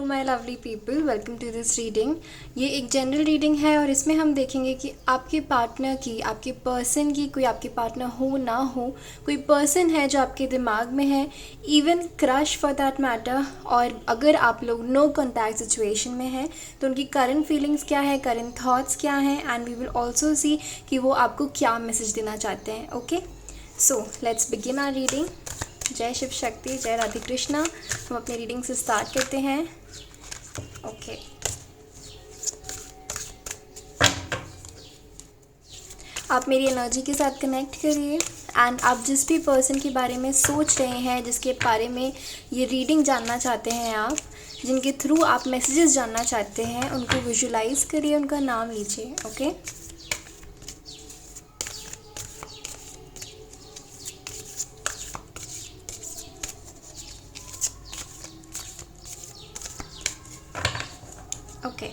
My lovely people, welcome to this reading. ये एक general reading है और इसमें हम देखेंगे कि आपके पार्टनर की, आपके पर्सन की, कोई आपके पार्टनर हो ना हो, कोई पर्सन है जो आपके दिमाग में है, even crush for that matter. और अगर आप लोग नो कॉन्टैक्ट सिचुएशन में हैं तो उनकी करंट फीलिंग्स क्या है, करंट थॉट्स क्या हैं, and we will also see कि वो आपको क्या मैसेज देना चाहते हैं। Okay, so let's begin our reading. जय शिव शक्ति, जय राधे कृष्णा। हम अपनी रीडिंग से स्टार्ट करते हैं। ओके, आप मेरी एनर्जी के साथ कनेक्ट करिए एंड आप जिस भी पर्सन के बारे में सोच रहे हैं, जिसके बारे में ये रीडिंग जानना चाहते हैं, आप जिनके थ्रू आप मैसेजेस जानना चाहते हैं, उनको विजुलाइज करिए, उनका नाम लीजिए। Okay, okay.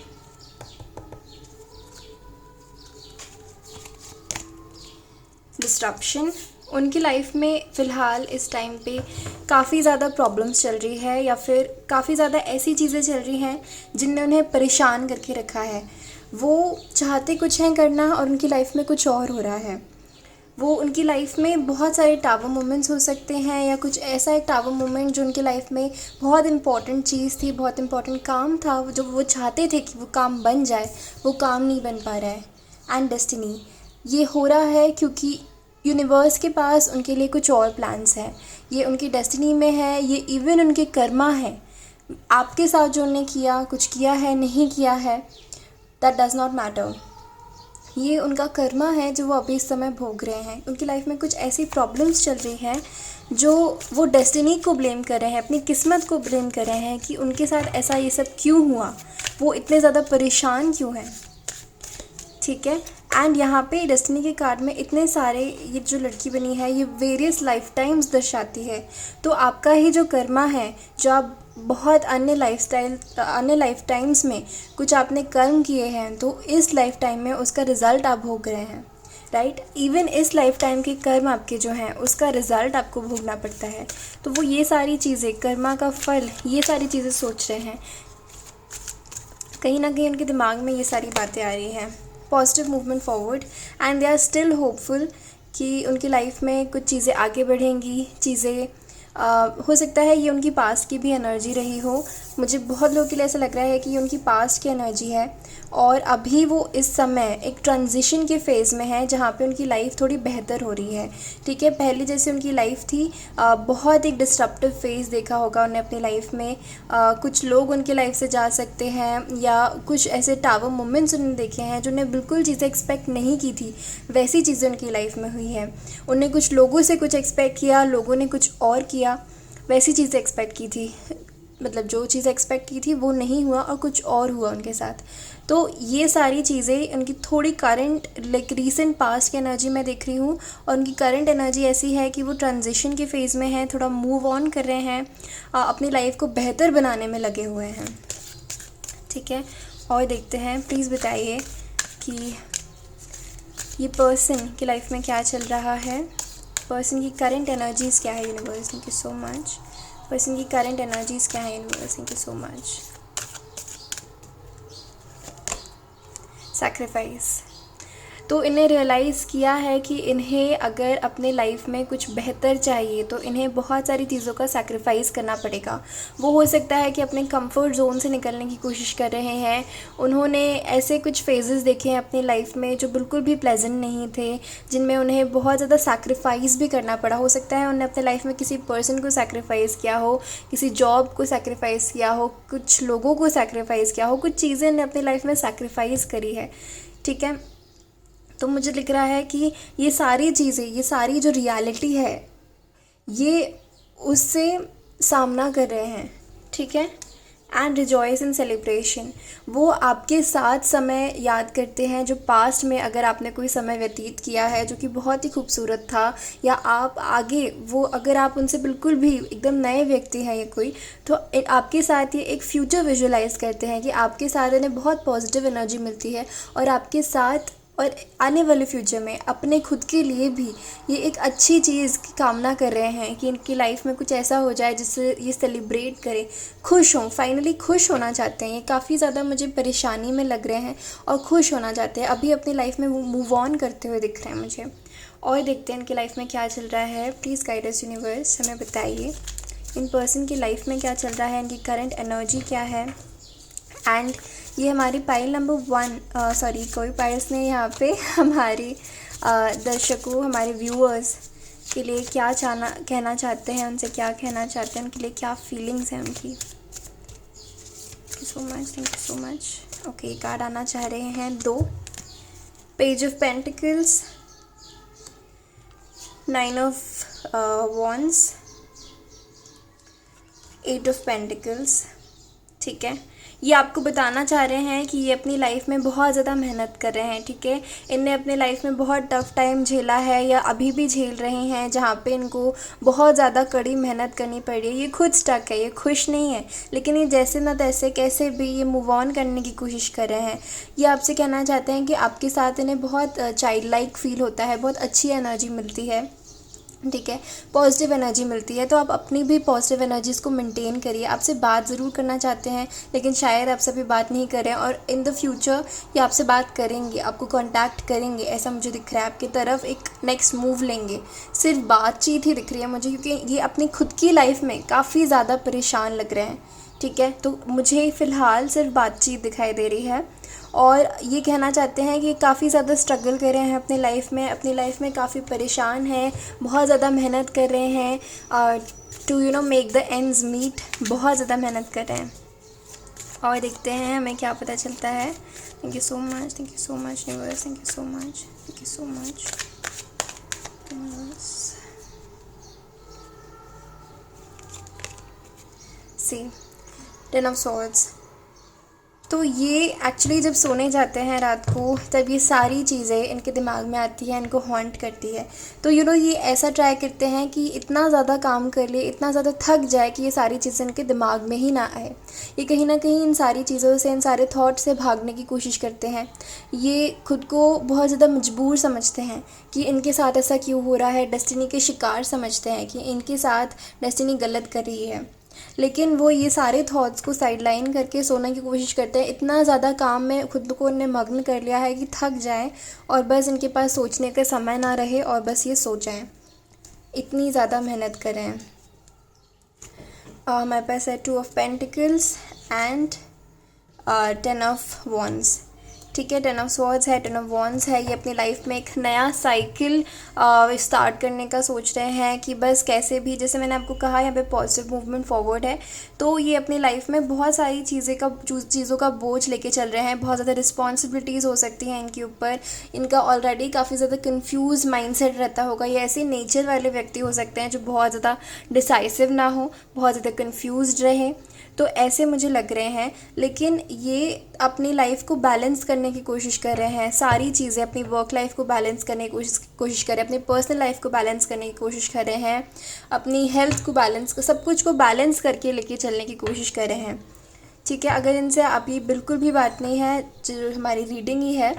डिस्ट्रप्शन उनकी लाइफ में फ़िलहाल इस टाइम पे काफ़ी ज़्यादा प्रॉब्लम्स चल रही है, या फिर काफ़ी ज़्यादा ऐसी चीज़ें चल रही हैं जिनने उन्हें परेशान करके रखा है। वो चाहते कुछ हैं करना और उनकी लाइफ में कुछ और हो रहा है। वो उनकी लाइफ में बहुत सारे टावर मोमेंट्स हो सकते हैं, या कुछ ऐसा एक टावर मोमेंट जो उनकी लाइफ में बहुत इंपॉर्टेंट चीज़ थी, बहुत इंपॉर्टेंट काम था, जो वो चाहते थे कि वो काम बन जाए, वो काम नहीं बन पा रहा है। एंड डेस्टिनी, ये हो रहा है क्योंकि यूनिवर्स के पास उनके लिए कुछ और प्लान्स हैं। ये उनकी डेस्टिनी में है, ये इवन उनके कर्मा है। आपके साथ जो उन्होंने किया, कुछ किया है, नहीं किया है, दैट डज़ नॉट मैटर। ये उनका कर्मा है जो वो अभी इस समय भोग रहे हैं। उनकी लाइफ में कुछ ऐसी प्रॉब्लम्स चल रही हैं जो वो डेस्टिनी को ब्लेम कर रहे हैं, अपनी किस्मत को ब्लेम कर रहे हैं कि उनके साथ ऐसा ये सब क्यों हुआ, वो इतने ज़्यादा परेशान क्यों हैं। ठीक है, एंड यहाँ पे डेस्टिनी के कार्ड में इतने सारे, ये जो लड़की बनी है ये वेरियस लाइफ टाइम्स दर्शाती है। तो आपका ही जो कर्मा है, जो आप बहुत अन्य लाइफ टाइम्स में कुछ आपने कर्म किए हैं, तो इस लाइफ टाइम में उसका रिज़ल्ट आप भोग रहे हैं। राइट, इवन इस लाइफ टाइम के कर्म आपके जो हैं उसका रिज़ल्ट आपको भोगना पड़ता है। तो वो ये सारी चीज़ें, कर्मा का फल, ये सारी चीज़ें सोच रहे हैं। कहीं ना कहीं उनके दिमाग में ये सारी बातें आ रही हैं। Positive movement forward, and they are still hopeful कि उनकी लाइफ में कुछ चीज़ें आगे बढ़ेंगी। चीज़ें हो सकता है ये उनकी पास्ट की भी एनर्जी रही हो। मुझे बहुत लोगों के लिए ऐसा लग रहा है कि ये उनकी पास्ट की एनर्जी है और अभी वो इस समय एक ट्रांजिशन के फेज़ में है जहाँ पे उनकी लाइफ थोड़ी बेहतर हो रही है। ठीक है, पहले जैसे उनकी लाइफ थी, बहुत एक डिस्ट्रप्टिव फेज़ देखा होगा उन्हें अपनी लाइफ में। कुछ लोग उनकी लाइफ से जा सकते हैं, या कुछ ऐसे टावर मोमेंट्स उन्होंने देखे हैं जो उन्हें बिल्कुल चीज़ें एक्सपेक्ट नहीं की थी, वैसी चीज़ें उनकी लाइफ में हुई हैं। उन्हें कुछ लोगों से कुछ एक्सपेक्ट किया, लोगों ने कुछ और किया, वैसी चीज़ें एक्सपेक्ट की थी। मतलब जो चीज़ एक्सपेक्ट की थी वो नहीं हुआ और कुछ और हुआ उनके साथ। तो ये सारी चीज़ें उनकी थोड़ी करंट, लाइक रीसेंट पास्ट की एनर्जी में देख रही हूँ, और उनकी करंट एनर्जी ऐसी है कि वो ट्रांजिशन के फेज़ में है, थोड़ा मूव ऑन कर रहे हैं, अपनी लाइफ को बेहतर बनाने में लगे हुए हैं। ठीक है, और देखते हैं, प्लीज़ बताइए कि ये पर्सन की लाइफ में क्या चल रहा है। पर्सन की करंट एनर्जीज़ क्या है universe, thank you so much. Person की करंट एनर्जीज़ क्या है universe, thank you so much. Sacrifice, तो इन्हें रियलाइज़ किया है कि इन्हें अगर अपने लाइफ में कुछ बेहतर चाहिए तो इन्हें बहुत सारी चीज़ों का सैक्रिफाइस करना पड़ेगा। वो हो सकता है कि अपने कंफर्ट जोन से निकलने की कोशिश कर रहे हैं। उन्होंने ऐसे कुछ फेजेस देखे हैं अपनी लाइफ में जो बिल्कुल भी प्लेजेंट नहीं थे, जिनमें उन्हें बहुत ज़्यादा सैक्रिफाइस भी करना पड़ा। हो सकता है उन्हें अपने लाइफ में किसी पर्सन को सैक्रिफाइस किया हो, किसी जॉब को सैक्रिफाइस किया हो, कुछ लोगों को सैक्रिफाइस किया हो, कुछ चीज़ें उन्हें अपनी लाइफ में सैक्रिफाइस करी है। ठीक है, तो मुझे लिख रहा है कि ये सारी चीज़ें, ये सारी जो रियलिटी है, ये उससे सामना कर रहे हैं। ठीक है, एंड रिजॉइस इन सेलिब्रेशन, वो आपके साथ समय याद करते हैं जो पास्ट में अगर आपने कोई समय व्यतीत किया है जो कि बहुत ही खूबसूरत था, या आप आगे वो, अगर आप उनसे बिल्कुल भी एकदम नए व्यक्ति हैं ये कोई, तो आपके साथ ये एक फ्यूचर विजुअलाइज करते हैं कि आपके साथ इन्हें बहुत पॉजिटिव एनर्जी मिलती है, और आपके साथ और आने वाले फ्यूचर में अपने खुद के लिए भी ये एक अच्छी चीज़ की कामना कर रहे हैं कि इनकी लाइफ में कुछ ऐसा हो जाए जिससे ये सेलिब्रेट करें, खुश हों, फाइनली खुश होना चाहते हैं। ये काफ़ी ज़्यादा मुझे परेशानी में लग रहे हैं और खुश होना चाहते हैं, अभी अपनी लाइफ में मूव ऑन करते हुए दिख रहे हैं मुझे। और देखते हैं इनकी लाइफ में क्या चल रहा है। प्लीज़ गाइड अस यूनिवर्स, हमें बताइए इन पर्सन की लाइफ में क्या चल रहा है, इनकी करंट एनर्जी क्या है। एंड ये हमारी पाइल नंबर 1, सॉरी कोई पाइल्स नहीं, यहाँ पे हमारे दर्शकों, हमारे व्यूअर्स के लिए क्या कहना चाहते हैं, उनसे क्या कहना चाहते हैं, उनके लिए क्या फीलिंग्स हैं उनकी। Thank you so much, thank you so much. Okay, card आना चाह रहे हैं 2, page of pentacles, 9 of wands, 8 of pentacles. ठीक है, ये आपको बताना चाह रहे हैं कि ये अपनी लाइफ में बहुत ज़्यादा मेहनत कर रहे हैं। ठीक है, इनने अपने लाइफ में बहुत टफ़ टाइम झेला है या अभी भी झेल रहे हैं, जहाँ पे इनको बहुत ज़्यादा कड़ी मेहनत करनी पड़ रही है। ये खुद स्टक है, ये खुश नहीं है, लेकिन ये जैसे ना तैसे कैसे भी ये मूव ऑन करने की कोशिश कर रहे हैं। ये आपसे कहना चाहते हैं कि आपके साथ इन्हें बहुत चाइल्ड लाइक फील होता है, बहुत अच्छी एनर्जी मिलती है। ठीक है, पॉजिटिव एनर्जी मिलती है, तो आप अपनी भी पॉजिटिव एनर्जीज़ को मेंटेन करिए। आपसे बात ज़रूर करना चाहते हैं, लेकिन शायद आपसे अभी बात नहीं कर रहे हैं, और इन द फ्यूचर ये आपसे बात करेंगे, आपको कांटेक्ट करेंगे, ऐसा मुझे दिख रहा है। आपकी तरफ एक नेक्स्ट मूव लेंगे, सिर्फ बातचीत ही दिख रही है मुझे, क्योंकि ये अपनी खुद की लाइफ में काफ़ी ज़्यादा परेशान लग रहे हैं। ठीक है, तो मुझे फ़िलहाल सिर्फ बातचीत दिखाई दे रही है, और ये कहना चाहते हैं कि काफ़ी ज़्यादा स्ट्रगल कर रहे हैं अपनी लाइफ में काफ़ी परेशान हैं, बहुत ज़्यादा मेहनत कर रहे हैं to make the ends meet, बहुत ज़्यादा मेहनत कर रहे हैं। और देखते हैं हमें क्या पता चलता है। Thank you so much, thank you so much universe, thank you so much, thank you so much universe. See 10 of swords. तो ये एक्चुअली जब सोने जाते हैं रात को, तब ये सारी चीज़ें इनके दिमाग में आती हैं, इनको हॉन्ट करती है। तो ये ऐसा ट्राई करते हैं कि इतना ज़्यादा काम कर ले, इतना ज़्यादा थक जाए कि ये सारी चीज़ें इनके दिमाग में ही ना आए। ये कहीं ना कहीं इन सारी चीज़ों से, इन सारे थॉट से भागने की कोशिश करते हैं। ये खुद को बहुत ज़्यादा मजबूर समझते हैं कि इनके साथ ऐसा क्यों हो रहा है, डेस्टिनी के शिकार समझते हैं कि इनके साथ डेस्टिनी गलत कर रही है। लेकिन वो ये सारे थॉट्स को साइडलाइन करके सोने की कोशिश करते हैं। इतना ज़्यादा काम में खुद को इन्हें मग्न कर लिया है कि थक जाएं और बस इनके पास सोचने का समय ना रहे और बस ये सो जाएं, इतनी ज़्यादा मेहनत करें। हमारे पास है 2 of pentacles and 10 of wands. ठीक है, 10 ऑफ स्वॉर्ड्स है, 10 ऑफ वॉन्ड्स है। ये अपनी लाइफ में एक नया साइकिल स्टार्ट करने का सोच रहे हैं कि बस कैसे भी, जैसे मैंने आपको कहा यहाँ पे पॉजिटिव मूवमेंट फॉरवर्ड है। तो ये अपनी लाइफ में बहुत सारी चीज़ों का बोझ लेके चल रहे हैं, बहुत ज़्यादा रिस्पॉन्सिबिलिटीज़ हो सकती हैं इनके ऊपर। इनका ऑलरेडी काफ़ी ज़्यादा कन्फ्यूज़ माइंडसेट रहता होगा। ये ऐसे नेचर वाले व्यक्ति हो सकते हैं जो बहुत ज़्यादा डिसाइसिव ना हो, बहुत ज़्यादा कन्फ्यूज़ रहे, तो ऐसे मुझे लग रहे हैं। लेकिन ये अपनी लाइफ को बैलेंस करने की कोशिश कर रहे हैं, सारी चीज़ें, अपनी वर्क लाइफ को बैलेंस करने की कोशिश कर रहे हैं, अपनी पर्सनल लाइफ को बैलेंस करने की कोशिश कर रहे हैं, अपनी हेल्थ को बैलेंस, सब कुछ को बैलेंस करके लेके चलने की कोशिश कर रहे हैं। ठीक है, अगर इनसे अभी बिल्कुल भी बात नहीं है, जो हमारी रीडिंग ही है,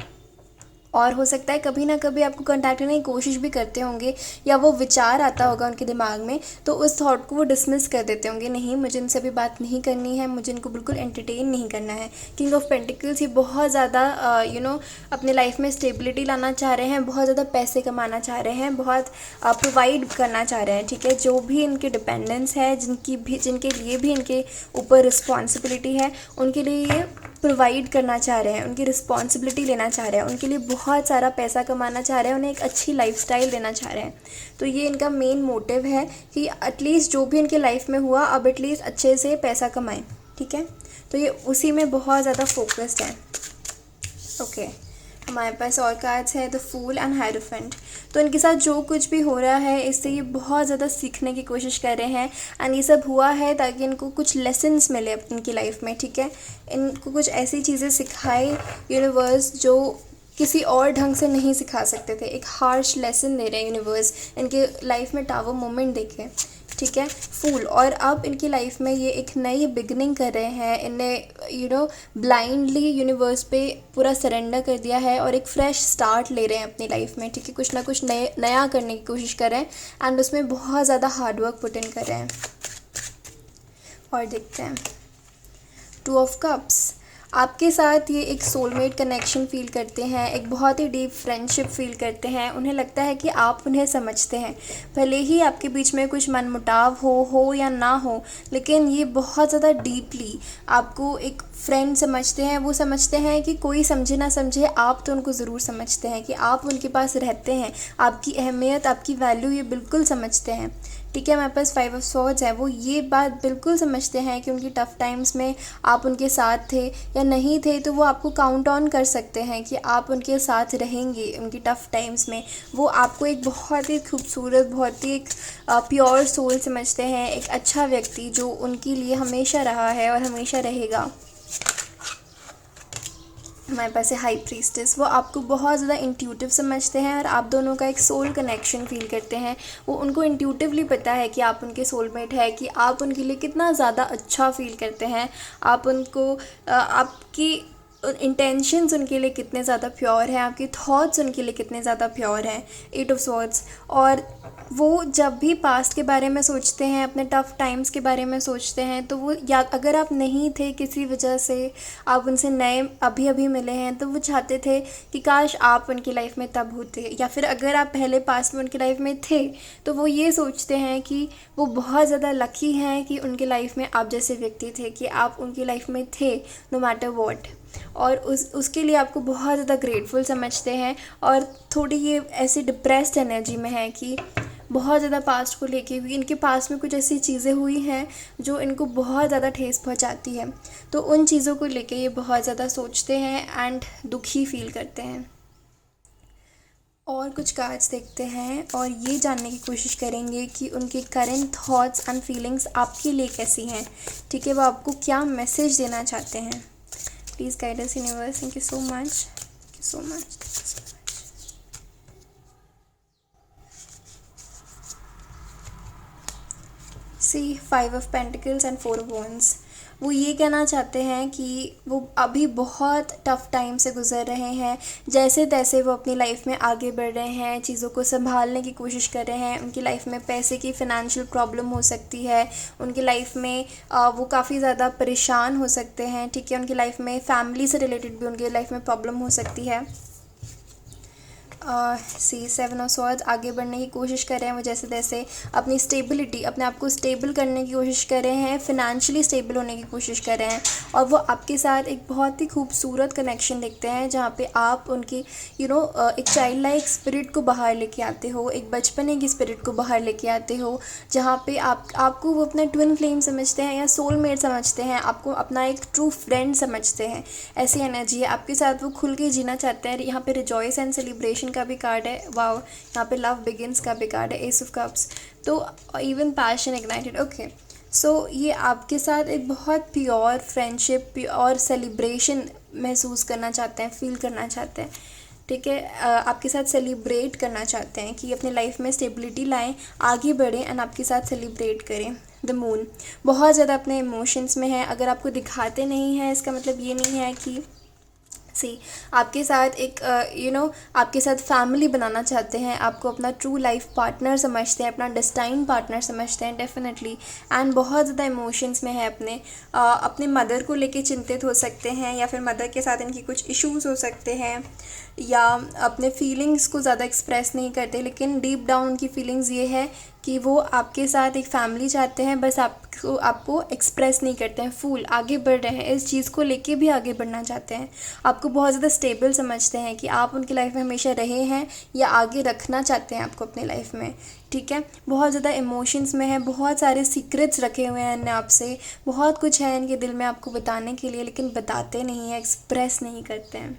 और हो सकता है कभी ना कभी आपको कांटेक्ट करने की कोशिश भी करते होंगे, या वो विचार आता होगा उनके दिमाग में, तो उस थॉट को वो डिसमिस कर देते होंगे, नहीं मुझे इनसे अभी बात नहीं करनी है, मुझे इनको बिल्कुल एंटरटेन नहीं करना है। किंग ऑफ पेंटिकल्स, ये बहुत ज़्यादा अपने लाइफ में स्टेबिलिटी लाना चाह रहे हैं, बहुत ज़्यादा पैसे कमाना चाह रहे हैं, बहुत प्रोवाइड करना चाह रहे हैं। ठीक है, जो भी इनके डिपेंडेंस है, जिनके लिए भी इनके ऊपर रिस्पॉन्सिबिलिटी है, उनके लिए ये प्रोवाइड करना चाह रहे हैं, उनकी रिस्पॉन्सिबिलिटी लेना चाह रहे हैं, उनके लिए बहुत सारा पैसा कमाना चाह रहे हैं, उन्हें एक अच्छी लाइफस्टाइल देना चाह रहे हैं। तो ये इनका मेन मोटिव है कि एटलीस्ट जो भी इनके लाइफ में हुआ, अब एटलीस्ट अच्छे से पैसा कमाएं। ठीक है, तो ये उसी में बहुत ज़्यादा फोकस्ड है। ओके, हमारे पास और कार्ड्स है द फूल एंड हायरोफेंट। तो इनके साथ जो कुछ भी हो रहा है, इससे ये बहुत ज़्यादा सीखने की कोशिश कर रहे हैं, एंड ये सब हुआ है ताकि इनको कुछ लेसन्स मिले इनकी लाइफ में। ठीक है, इनको कुछ ऐसी चीज़ें सिखाए यूनिवर्स जो किसी और ढंग से नहीं सिखा सकते थे। एक हार्श लेसन दे रहे हैं यूनिवर्स इनके लाइफ में टावर मोमेंट देके। ठीक है, फूल, और अब इनकी लाइफ में ये एक नई बिगनिंग कर रहे हैं। इन्हें ब्लाइंडली यूनिवर्स पे पूरा सरेंडर कर दिया है और एक फ्रेश स्टार्ट ले रहे हैं अपनी लाइफ में, ठीक है। कुछ ना कुछ नया करने की कोशिश कर रहे हैं एंड उसमें बहुत ज़्यादा हार्डवर्क पुट इन कर रहे हैं। और देखते हैं 2 ऑफ कप्स। आपके साथ ये एक सोलमेट कनेक्शन फील करते हैं, एक बहुत ही डीप फ्रेंडशिप फील करते हैं। उन्हें लगता है कि आप उन्हें समझते हैं, भले ही आपके बीच में कुछ मनमुटाव हो या ना हो, लेकिन ये बहुत ज़्यादा डीपली आपको एक फ्रेंड समझते हैं। वो समझते हैं कि कोई समझे ना समझे, आप तो उनको ज़रूर समझते हैं कि आप उनके पास रहते हैं, आपकी अहमियत, आपकी वैल्यू ये बिल्कुल समझते हैं, ठीक है। हमारे पास 5 ऑफ स्वॉर्ड्स है, वो ये बात बिल्कुल समझते हैं कि उनकी टफ़ टाइम्स में आप उनके साथ थे या नहीं थे, तो वो आपको काउंट ऑन कर सकते हैं कि आप उनके साथ रहेंगे उनकी टफ़ टाइम्स में। वो आपको एक बहुत ही खूबसूरत, बहुत ही एक प्योर सोल समझते हैं, एक अच्छा व्यक्ति जो उनके लिए हमेशा रहा है और हमेशा रहेगा। हमारे पास है हाई प्रीस्टेस। वो आपको बहुत ज़्यादा इंट्यूटिव समझते हैं और आप दोनों का एक सोल कनेक्शन फील करते हैं। वो उनको इंट्यूटिवली पता है कि आप उनके सोलमेट है, कि आप उनके लिए कितना ज़्यादा अच्छा फील करते हैं, आप उनको आपकी इंटेंशंस उनके लिए कितने ज़्यादा प्योर हैं, आपके थॉट्स उनके लिए कितने ज़्यादा प्योर हैं। 8 ऑफ स्वॉर्ड्स। और वो जब भी पास्ट के बारे में सोचते हैं, अपने टफ़ टाइम्स के बारे में सोचते हैं, तो वो या अगर आप नहीं थे किसी वजह से, आप उनसे नए अभी अभी मिले हैं, तो वो चाहते थे कि काश आप उनकी लाइफ में तब होते, या फिर अगर आप पहले पास्ट में उनकी लाइफ में थे तो वो ये सोचते हैं कि वो बहुत ज़्यादा लकी हैं कि उनकी लाइफ में आप जैसे व्यक्ति थे, कि आप उनकी लाइफ में थे नो मैटर वॉट। और उसके लिए आपको बहुत ज़्यादा ग्रेटफुल समझते हैं। और थोड़ी ये ऐसी डिप्रेस्ड एनर्जी में है कि बहुत ज़्यादा पास्ट को लेके भी इनके पास में कुछ ऐसी चीज़ें हुई हैं जो इनको बहुत ज़्यादा ठेस पहुंचाती है, तो उन चीज़ों को लेके ये बहुत ज़्यादा सोचते हैं एंड दुखी फील करते हैं। और कुछ कार्ड्स देखते हैं और ये जानने की कोशिश करेंगे कि उनके करंट थॉट्स एंड फीलिंग्स आपके लिए कैसी हैं, ठीक है। वो आपको क्या मैसेज देना चाहते हैं। Please guide us universe. Thank you so much, thank you so much. See 5 of pentacles and 4 of wands. वो ये कहना चाहते हैं कि वो अभी बहुत टफ़ टाइम से गुज़र रहे हैं, जैसे तैसे वो अपनी लाइफ में आगे बढ़ रहे हैं, चीज़ों को संभालने की कोशिश कर रहे हैं। उनकी लाइफ में पैसे की फ़ाइनेंशियल प्रॉब्लम हो सकती है, उनकी लाइफ में वो काफ़ी ज़्यादा परेशान हो सकते हैं, ठीक है। उनकी लाइफ में फैमिली से रिलेटेड भी उनकी लाइफ में प्रॉब्लम हो सकती है। सी 7 ऑफ स्वॉर्ड्स। आगे बढ़ने की कोशिश कर रहे हैं वो, जैसे तैसे अपनी स्टेबिलिटी, अपने आप को स्टेबल करने की कोशिश कर रहे हैं, फिनेंशियली स्टेबल होने की कोशिश कर रहे हैं। और वो आपके साथ एक बहुत ही खूबसूरत कनेक्शन देखते हैं जहाँ पे आप उनकी एक चाइल्ड लाइक स्पिरिट को बाहर लेके आते हो, एक बचपने की स्पिरिट को बाहर लेके आते हो, जहाँ पे आपको वो अपना ट्विन फ्लेम समझते हैं या सोलमेट समझते हैं, आपको अपना एक ट्रू फ्रेंड समझते हैं। ऐसी एनर्जी है आपके साथ, वो खुल के जीना चाहते हैं। यहाँ पे रिजॉइस एंड सेलिब्रेशन का भी कार्ड है, वाओ। यहाँ पे लव बिगिंस का भी कार्ड है, एस ऑफ कप्स। तो इवन पैशन इग्नाइटेड, ओके। सो ये आपके साथ एक बहुत प्योर फ्रेंडशिप, प्योर सेलिब्रेशन महसूस करना चाहते हैं, फील करना चाहते हैं, ठीक है। आपके साथ सेलिब्रेट करना चाहते हैं कि अपनी लाइफ में स्टेबिलिटी लाएं, आगे बढ़ें एंड आपके साथ सेलिब्रेट करें। द मून बहुत ज़्यादा अपने इमोशंस में है। अगर आपको दिखाते नहीं हैं, इसका मतलब ये नहीं है कि आपके साथ एक आपके साथ फैमिली बनाना चाहते हैं, आपको अपना ट्रू लाइफ पार्टनर समझते हैं, अपना डेस्टाइन पार्टनर समझते हैं डेफिनेटली। एंड बहुत ज़्यादा इमोशंस में है, अपने मदर को लेके चिंतित हो सकते हैं, या फिर मदर के साथ इनकी कुछ इश्यूज़ हो सकते हैं, या अपने फीलिंग्स को ज़्यादा एक्सप्रेस नहीं करते, लेकिन डीप डाउन उनकी फीलिंग्स ये है कि वो आपके साथ एक फैमिली चाहते हैं, बस आपको एक्सप्रेस नहीं करते हैं, फुल आगे बढ़ रहे हैं, इस चीज़ को लेके भी आगे बढ़ना चाहते हैं। आपको बहुत ज़्यादा स्टेबल समझते हैं कि आप उनकी लाइफ में हमेशा रहे हैं या आगे रखना चाहते हैं आपको अपनी लाइफ में, ठीक है। बहुत ज़्यादा इमोशंस में है, बहुत सारे सीक्रेट्स रखे हुए हैं इनने आपसे, बहुत कुछ है इनके दिल में आपको बताने के लिए, लेकिन बताते नहीं हैं, एक्सप्रेस नहीं करते हैं,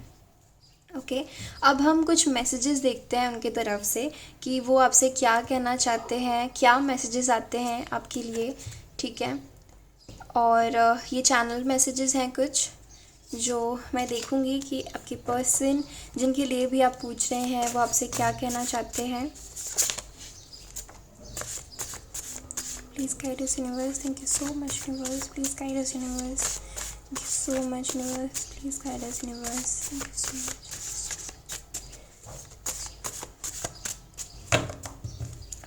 ओके। अब हम कुछ मैसेजेस देखते हैं उनके तरफ से कि वो आपसे क्या कहना चाहते हैं, क्या मैसेजेस आते हैं आपके लिए, ठीक है। और ये चैनल मैसेजेस हैं कुछ जो मैं देखूंगी कि आपके पर्सन जिनके लिए भी आप पूछ रहे हैं वो आपसे क्या कहना चाहते हैं। Please guide us universe. Thank you so much universe. Please guide us universe. Thank you so much, universe. Please guide us, universe. Thank you so much.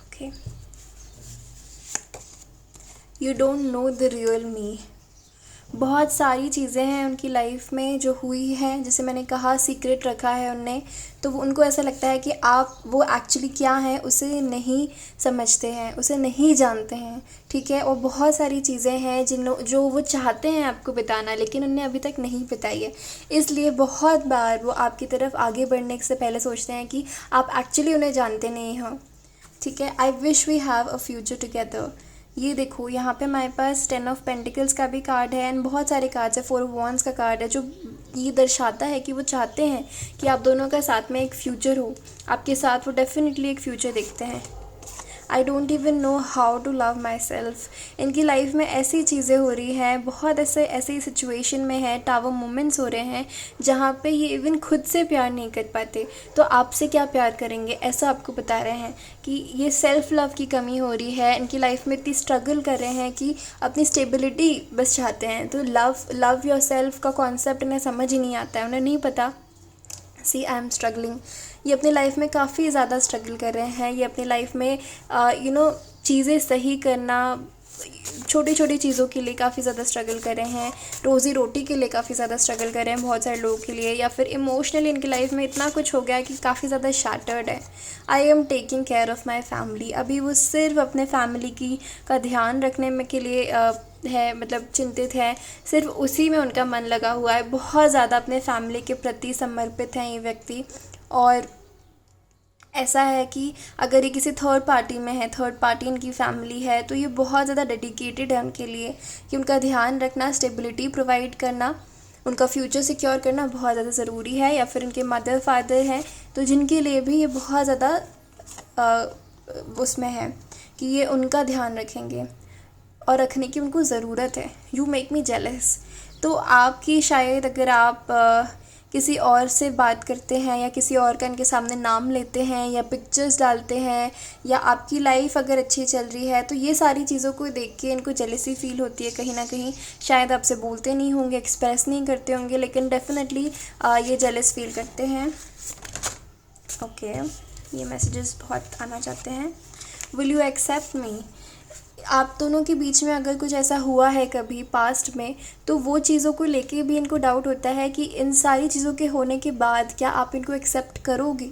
Okay. You don't know the real me. बहुत सारी चीज़ें हैं उनकी life में जो हुई हैं, जैसे मैंने कहा सीक्रेट रखा है उनने, तो वो उनको ऐसा लगता है कि आप वो एक्चुअली क्या है उसे नहीं समझते हैं, उसे नहीं जानते हैं, ठीक है। और बहुत सारी चीज़ें हैं जो वो चाहते हैं आपको बताना, लेकिन उन्हें अभी तक नहीं बताई है। इसलिए बहुत बार वो आपकी तरफ आगे बढ़ने से पहले सोचते हैं कि आप एक्चुअली उन्हें जानते नहीं हो, ठीक है। I wish we have a future together. ये देखो यहाँ पे हमारे पास 10 ऑफ पेंटिकल्स का भी कार्ड है एंड बहुत सारे कार्ड्स है। 4 ऑफ वॉन्ड्स का कार्ड है, जो ये दर्शाता है कि वो चाहते हैं कि आप दोनों का साथ में एक फ्यूचर हो, आपके साथ वो डेफिनेटली एक फ्यूचर देखते हैं। I don't even know how to love myself. इनकी लाइफ में ऐसी चीज़ें हो रही हैं, बहुत ऐसे सिचुएशन में है, टावर मोमेंट्स हो रहे हैं जहाँ पे ये इवन खुद से प्यार नहीं कर पाते, तो आपसे क्या प्यार करेंगे, ऐसा आपको बता रहे हैं कि ये सेल्फ़ लव की कमी हो रही है। इनकी लाइफ में इतनी स्ट्रगल कर रहे हैं कि अपनी स्टेबिलिटी बस चाहते हैं, तो लव योर सेल्फ का कॉन्सेप्ट इन्हें समझ ही नहीं आता है, उन्हें नहीं पता। सी आई एम स्ट्रगलिंग। ये अपनी लाइफ में काफ़ी ज़्यादा स्ट्रगल कर रहे हैं। ये अपनी लाइफ में चीज़ें सही करना, छोटी छोटी चीज़ों के लिए काफ़ी ज़्यादा स्ट्रगल कर रहे हैं, रोज़ी रोटी के लिए काफ़ी ज़्यादा स्ट्रगल कर रहे हैं बहुत सारे लोगों के लिए, या फिर इमोशनली इनकी लाइफ में इतना कुछ हो गया है कि काफ़ी ज़्यादा शैटर्ड है। I am taking care of my family. अभी वो सिर्फ अपने फैमिली का ध्यान रखने में के लिए है, मतलब चिंतित है, सिर्फ उसी में उनका मन लगा हुआ है। बहुत ज़्यादा अपने फैमिली के प्रति समर्पित हैं ये व्यक्ति। और ऐसा है कि अगर ये किसी थर्ड पार्टी में है, थर्ड पार्टी इनकी फैमिली है, तो ये बहुत ज़्यादा डेडिकेटेड है उनके लिए, कि उनका ध्यान रखना, स्टेबिलिटी प्रोवाइड करना, उनका फ्यूचर सिक्योर करना बहुत ज़्यादा ज़रूरी है। या फिर उनके मदर फादर हैं, तो जिनके लिए भी ये बहुत ज़्यादा उसमें है कि ये उनका ध्यान रखेंगे और रखने की उनको ज़रूरत है। You make me jealous. तो आपकी शायद अगर आप किसी और से बात करते हैं या किसी और का इनके सामने नाम लेते हैं या पिक्चर्स डालते हैं, या आपकी लाइफ अगर अच्छी चल रही है, तो ये सारी चीज़ों को देख के इनको जेलसी फील होती है कहीं ना कहीं। शायद आपसे बोलते नहीं होंगे, एक्सप्रेस नहीं करते होंगे, लेकिन डेफिनेटली ये जेलस फील करते हैं। ओके, ये मैसेजेस बहुत आना चाहते हैं। विल यू एक्सेप्ट मी। आप दोनों के बीच में अगर कुछ ऐसा हुआ है कभी पास्ट में, तो वो चीज़ों को लेके भी इनको डाउट होता है कि इन सारी चीज़ों के होने के बाद क्या आप इनको एक्सेप्ट करोगे।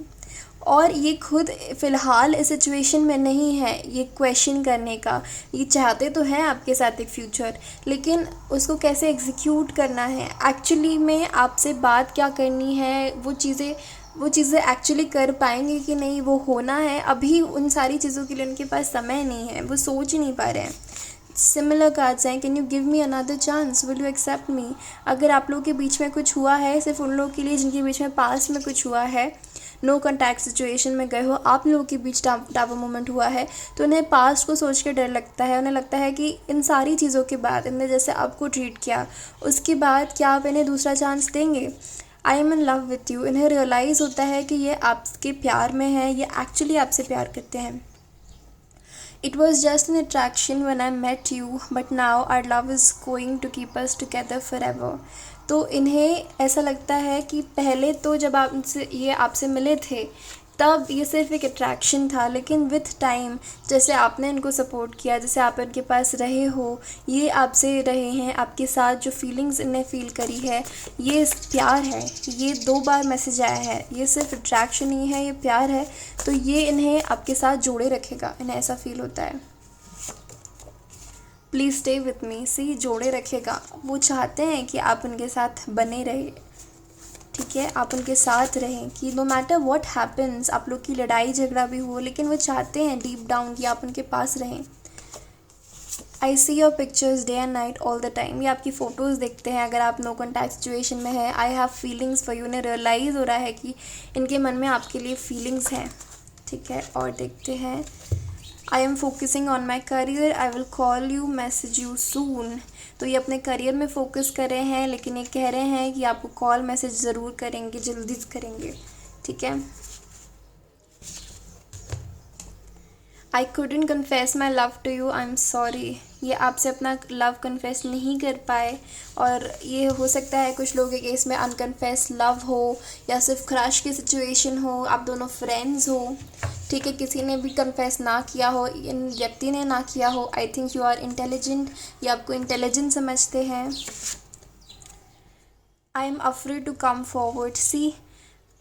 और ये खुद फ़िलहाल इस सिचुएशन में नहीं है ये क्वेश्चन करने का। ये चाहते तो हैं आपके साथ एक फ्यूचर, लेकिन उसको कैसे एग्जीक्यूट करना है, एक्चुअली में आपसे बात क्या करनी है, वो चीज़ें एक्चुअली कर पाएंगे कि नहीं, वो होना है। अभी उन सारी चीज़ों के लिए उनके पास समय नहीं है, वो सोच ही नहीं पा रहे हैं। सिमिलर कार्ड्स हैं, can you give me another chance, will you accept me. अगर आप लोगों के बीच में कुछ हुआ है, सिर्फ उन लोगों के लिए जिनके बीच में पास्ट में कुछ हुआ है, नो कॉन्टैक्ट सिचुएशन में गए हो, आप लोगों के बीच टावर मोमेंट हुआ है, तो उन्हें पास्ट को सोच के डर लगता है। उन्हें लगता है कि इन सारी चीज़ों के बाद, इनने जैसे आपको ट्रीट किया, उसके बाद क्या आप इन्हें दूसरा चांस देंगे। I am in love with you. इन्हें रियलाइज़ होता है कि ये आपके प्यार में है, ये एक्चुअली आपसे प्यार करते हैं। It was just an attraction when I met you, but now our love is going to keep us together forever। तो इन्हें ऐसा लगता है कि पहले तो जब आपसे मिले थे तब ये सिर्फ एक अट्रैक्शन था, लेकिन विथ टाइम जैसे आपने इनको सपोर्ट किया, जैसे आप इनके पास रहे हो, ये आपसे रहे हैं, आपके साथ जो फीलिंग्स इन्हें फील करी है, ये प्यार है। ये 2 बार मैसेज आया है, ये सिर्फ अट्रैक्शन नहीं है, ये प्यार है। तो ये इन्हें आपके साथ जोड़े रखेगा, इन्हें ऐसा फील होता है। Please stay with me. See, जोड़े रखेगा। वो चाहते हैं कि आप उनके साथ बने रहे, ठीक है, आप उनके साथ रहें, कि नो मैटर व्हाट हैपन्स, आप लोग की लड़ाई झगड़ा भी हो, लेकिन वो चाहते हैं डीप डाउन कि आप उनके पास रहें। I see your pictures day and night all the time. ये आपकी फ़ोटोज़ देखते हैं अगर आप नो कॉन्टैक्ट सिचुएशन में है। I have feelings for you. उन्हें रियलाइज़ हो रहा है कि इनके मन में आपके लिए फीलिंग्स हैं, ठीक है। और देखते हैं, I am focusing on my career, I will call you, message you soon. तो ये अपने करियर में फ़ोकस कर रहे हैं, लेकिन ये कह रहे हैं कि आपको कॉल मैसेज ज़रूर करेंगे, जल्दी करेंगे, ठीक है। आई couldn't confess my love to you, I am sorry. ये आपसे अपना लव कन्फेस नहीं कर पाए। और ये हो सकता है कुछ लोगों के केस में अनकन्फेस लव हो, या सिर्फ क्रश की सिचुएशन हो, आप दोनों फ्रेंड्स हो, ठीक है, किसी ने भी कन्फेस ना किया हो, इन व्यक्ति ने ना किया हो। I think you are intelligent, ये आपको इंटेलिजेंट समझते हैं। I am afraid to come forward, see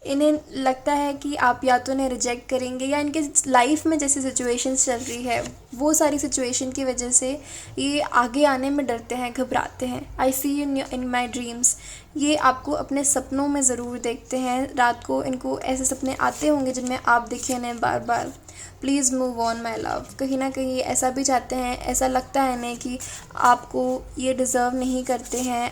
इन्हें लगता है कि आप या तो इन्हें रिजेक्ट करेंगे, या इनके लाइफ में जैसी सिचुएशंस चल रही है वो सारी सिचुएशन की वजह से ये आगे आने में डरते हैं, घबराते हैं। आई सी इन माई ड्रीम्स, ये आपको अपने सपनों में ज़रूर देखते हैं। रात को इनको ऐसे सपने आते होंगे जिनमें आप दिखे इन्हें बार बार। Please move on my love, कहीं ना कहीं ऐसा भी चाहते हैं, ऐसा लगता है इन्हें कि आपको ये डिज़र्व नहीं करते हैं,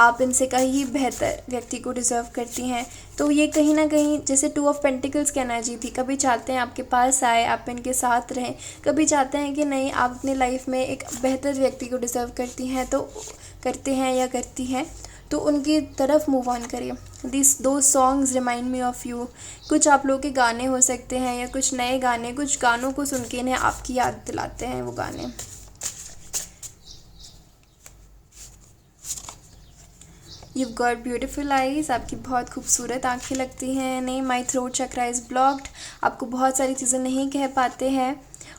आप इनसे कहीं बेहतर व्यक्ति को डिज़र्व करती हैं। तो ये कहीं ना कहीं जैसे 2 ऑफ पेंटिकल्स की एनर्जी थी, कभी चाहते हैं आपके पास आए, आप इनके साथ रहें, कभी चाहते हैं कि नहीं आप अपनी लाइफ में एक बेहतर व्यक्ति को डिज़र्व करती हैं, तो करते हैं या करती हैं, तो उनकी तरफ मूव ऑन करिए। दो songs remind me of you, कुछ आप लोगों के गाने हो सकते हैं या कुछ नए गाने, कुछ गानों को सुन के इन्हें आपकी याद दिलाते हैं वो गाने। You've got beautiful eyes, आपकी बहुत खूबसूरत आंखें लगती हैं। नहीं, my throat chakra is blocked, आपको बहुत सारी चीज़ें नहीं कह पाते हैं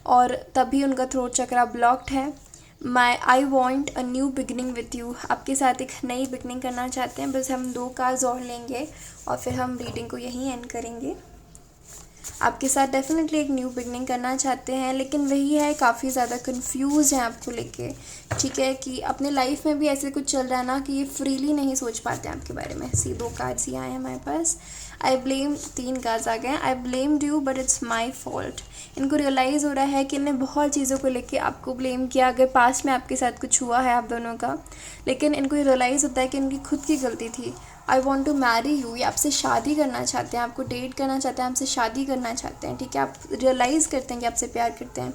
और तभी उनका थ्रोट चक्रा ब्लॉक्ड है। I want a new beginning with you, आपके साथ एक नई बिगनिंग करना चाहते हैं। बस हम 2 कार्ड्स और लेंगे और फिर हम रीडिंग को यहीं एंड करेंगे। आपके साथ डेफिनेटली एक न्यू बिगनिंग करना चाहते हैं, लेकिन वही है, काफ़ी ज़्यादा कंफ्यूज हैं आपको लेके, ठीक है, कि अपने लाइफ में भी ऐसे कुछ चल रहा है ना कि ये फ्रीली नहीं सोच पाते हैं आपके बारे में। 2 कार्ड्स ही आए हैं हमारे पास। आई ब्लेम, 3 कार्ड्स आ गए हैं। I blamed you but it's my fault, इनको रियलाइज़ हो रहा है कि इन्हें बहुत चीज़ों को लेके आपको ब्लेम किया, अगर पास्ट में आपके साथ कुछ हुआ है आप दोनों का, लेकिन इनको ये रियलाइज़ होता है कि इनकी खुद की गलती थी। I want to marry you, ये आपसे शादी करना चाहते हैं, आपको डेट करना चाहते हैं, आपसे शादी करना चाहते हैं, ठीक है, आप रियलाइज़ करते हैं कि आपसे प्यार करते हैं।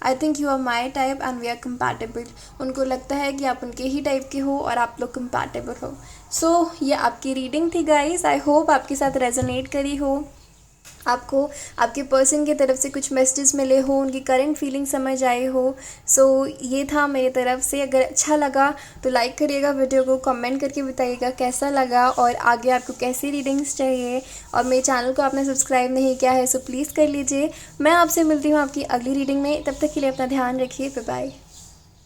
I think you are my type and we are compatible, उनको लगता है कि आप उनके ही टाइप के हो और आप लोग कंपैटिबल हो। सो ये आपकी रीडिंग थी गाइस, आई होप आपके साथ रेजोनेट करी हो, आपको आपके पर्सन की तरफ से कुछ मैसेजेस मिले हो, उनकी करंट फीलिंग समझ आई हो। सो ये था मेरी तरफ से। अगर अच्छा लगा तो लाइक करिएगा वीडियो को, कमेंट करके बताइएगा कैसा लगा और आगे आपको कैसी रीडिंग्स चाहिए। और मेरे चैनल को आपने सब्सक्राइब नहीं किया है सो प्लीज़ कर लीजिए। मैं आपसे मिलती हूँ आपकी अगली रीडिंग में, तब तक के लिए अपना ध्यान रखिए। Bye bye.